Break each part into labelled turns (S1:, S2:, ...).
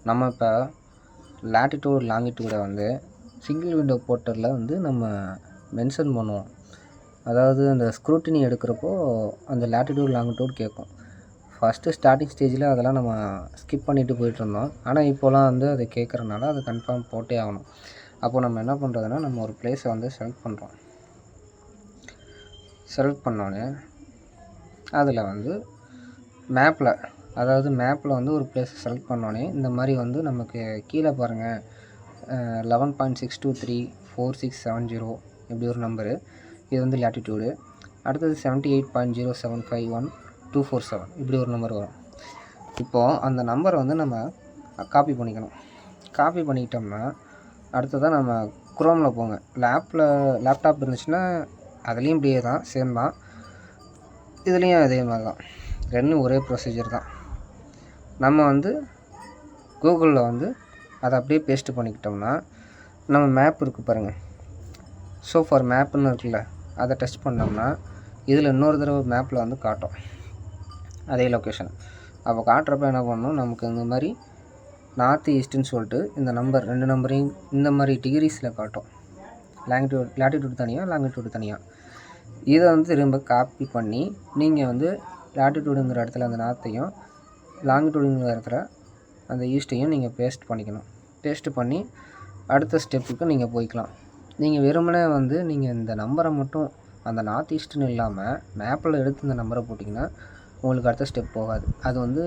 S1: நம்ம இப்போ லேட்டிடியூட் லாங்கிடியூடை வந்து சிங்கிள் விண்டோ போர்ட்டலில் வந்து நம்ம மென்ஷன் பண்ணுவோம். அதாவது அந்த ஸ்க்ரூட்டினி எடுக்கிறப்போ அந்த லேட்டிடியூட் லாங்கிடியூட் கேட்கும். ஃபஸ்ட்டு ஸ்டார்டிங் ஸ்டேஜில் அதெல்லாம் நம்ம ஸ்கிப் பண்ணிவிட்டு போயிட்டுருந்தோம். ஆனால் இப்போலாம் வந்து அது கேட்குறனால அது கன்ஃபார்ம் போட்டே ஆகணும். அப்போது நம்ம என்ன பண்ணுறதுன்னா, நம்ம ஒரு பிளேஸை வந்து செலக்ட் பண்ணுறோம். செலக்ட் பண்ணோன்னே அதில் வந்து மேப்பில் வந்து ஒரு பிளேஸை செலக்ட் பண்ணோன்னே இந்த மாதிரி வந்து நமக்கு கீழே பாருங்கள் 11.6234670 இப்படி ஒரு நம்பரு. இது வந்து லேட்டிடியூடு. அடுத்தது 78.0751.247 இப்படி ஒரு நம்பர் வரும். இப்போது அந்த நம்பரை வந்து நம்ம காப்பி பண்ணிக்கணும். காப்பி பண்ணிக்கிட்டோம்னா அடுத்ததான் நம்ம குரோமில் போங்க. லேப்டாப் இருந்துச்சுன்னா அதுலேயும் இப்படியே தான், சேம் தான். இதுலேயும் அதே மாதிரி தான், ரெண்டும் ஒரே ப்ரொசீஜர் தான். நம்ம வந்து கூகுளில் வந்து அதை அப்படியே பேஸ்ட்டு பண்ணிக்கிட்டோம்னா நம்ம மேப் இருக்குது பாருங்கள், ஸோ ஃபார் மேப்புன்னு இருக்குல்ல, அதை டச் பண்ணோம்னா இதில் இன்னொரு தடவை மேப்பில் வந்து காட்டும் அதே லொக்கேஷன். அப்போ காட்டுறப்ப என்ன பண்ணணும், நமக்கு இந்த மாதிரி நார்த் ஈஸ்ட்டுன்னு சொல்லிட்டு இந்த நம்பர் 2 நம்பரையும் இந்த மாதிரி டிகிரிஸில் காட்டும். லேட்டிடியூட் தனியாக, லாங்கிடியூடு தனியாக. இதை வந்து திரும்ப காப்பி பண்ணி நீங்கள் வந்து லேட்டிடியூடுங்கிற இடத்துல அந்த நார்த்தையும், லாங்கிடியூடுங்கிற இடத்துல அந்த ஈஸ்ட்டையும் நீங்கள் பேஸ்ட் பண்ணிக்கணும். பேஸ்ட்டு பண்ணி அடுத்த ஸ்டெப்புக்கு நீங்கள் போய்க்கலாம். நீங்கள் வெறுமனே வந்து நீங்கள் இந்த நம்பரை மட்டும் அந்த நார்த் ஈஸ்ட்டுன்னு இல்லாமல் மேப்பில் எடுத்து இந்த நம்பரை போட்டிங்கன்னா உங்களுக்கு அடுத்த ஸ்டெப் போகாது. அது வந்து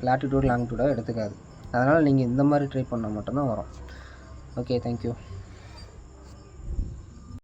S1: லேட்டிடியூட் லாங்கிடியூடாக எடுத்துக்காது. அதனால் நீங்கள் இந்த மாதிரி ட்ரை பண்ணால் மட்டும்தான் வரும். Okay, thank you.